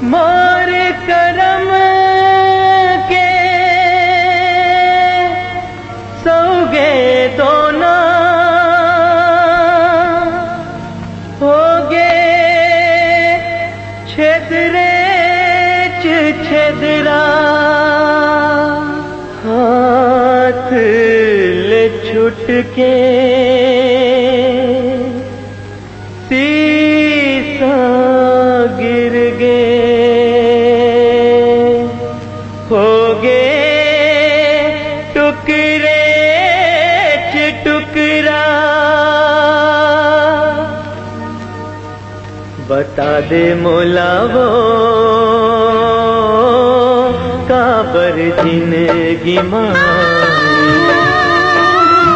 मोर करम के सौगे दोना होगे छेदरे छेदरा हाथ ले छुट के सीसा गिर गे होगे टुकड़े टुकड़ा बता दे मोला वो काबर जिंदगी माई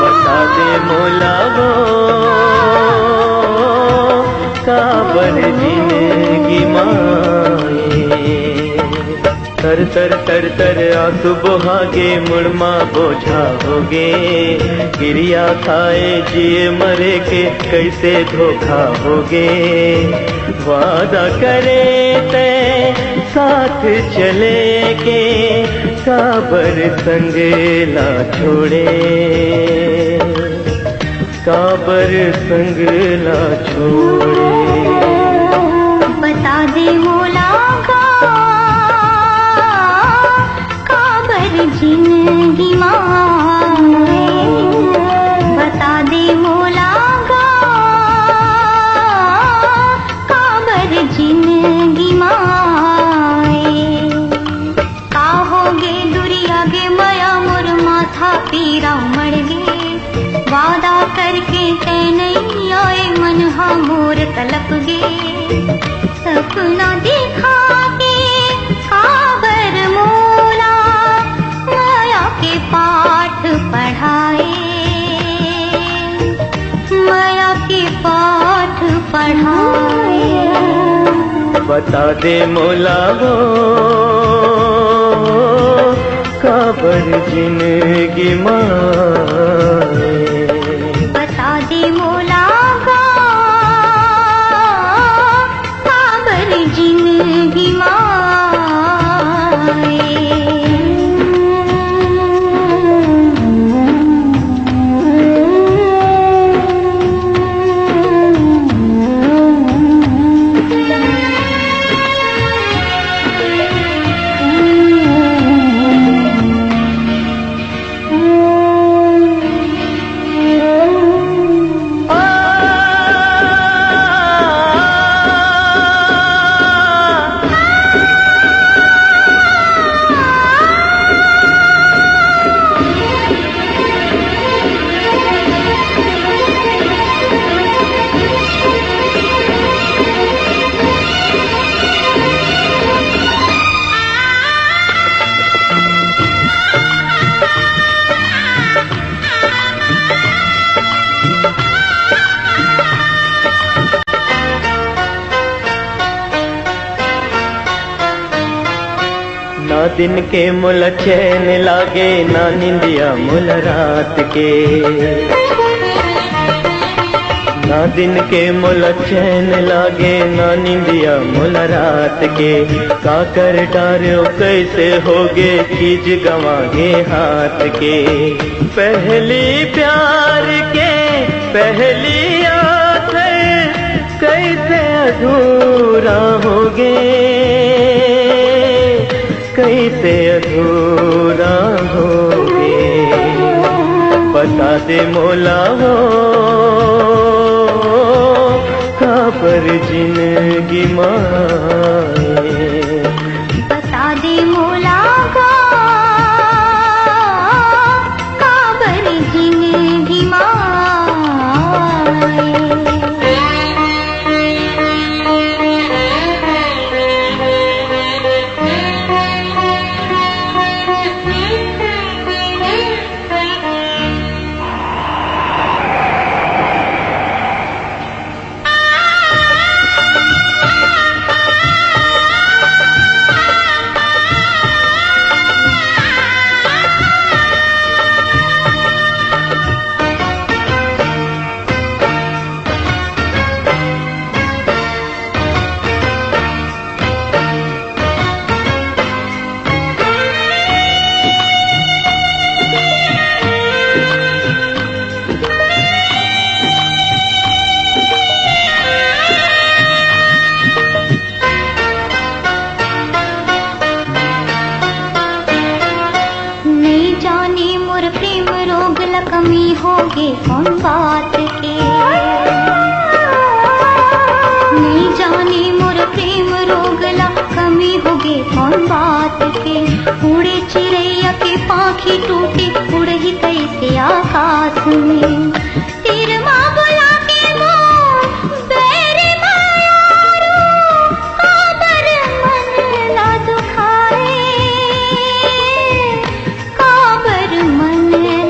बता दे मोला वो काबर जिंदगी माई तर तर तर तर आंसू बहागे मुड़मा बोझा होगे गिरिया खाए जिए मरे के कैसे धोखा होगे वादा करे ते साथ चले के काबर संग ना छोड़े काबर संग ना छोड़े बता दे मोला काबर जिंदगी माए बता दे मोला काबर जिंदगी माए का होगे दुरिया गे मया मोर माथा पीरा मर गे वादा करके ते नहीं आए मन हा मोर तलप गे सपना दिखा के काबर मोला माया के पाठ पढ़ाए माया के पाठ पढ़ाए बता दे मोला वो काबर जिंदगी माए बता दे मोला काबर जिंदगी माए ना दिन के मुल चैन लागे ना निंदिया मुल रात के ना दिन के मुल चैन लागे ना निंदिया मुल रात के काकर डारो कैसे होगे चीज गवागे हाथ के पहली प्यार के पहली आखिर कैसे अधूरा होगे कैसे अधूरा होगे बता दे मोला हो काबर जिंदगी माए बता दे मोला काबर जिंदगी माए कौन बात के। उड़े चिड़ैया के पाखी टूटे, उड़ ही कैसे आकाश में। तीर माँ बुला के वो बैरी मायारू, काबर मन ना दुखाए, काबर मन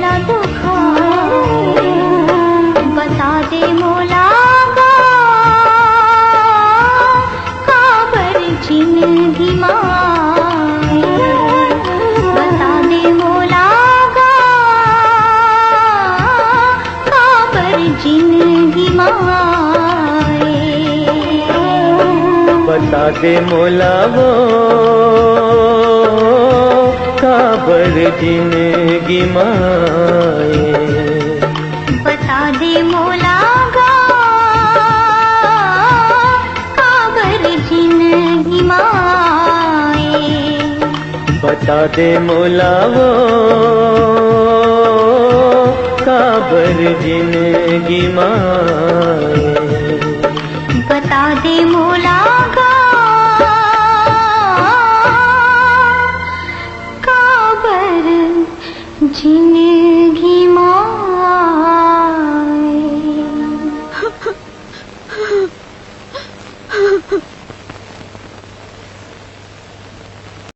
ना दुखाए। बता दे मोला काबर जिंदगी माए, बता दे मोला काबर जिंदगी माए। बता दे मोला वो काबर जिंदगी माए। बता दे मोला काबर जिंदगी माए। बता दे मोला वो काबर जिंदगी माए। बता दे मोला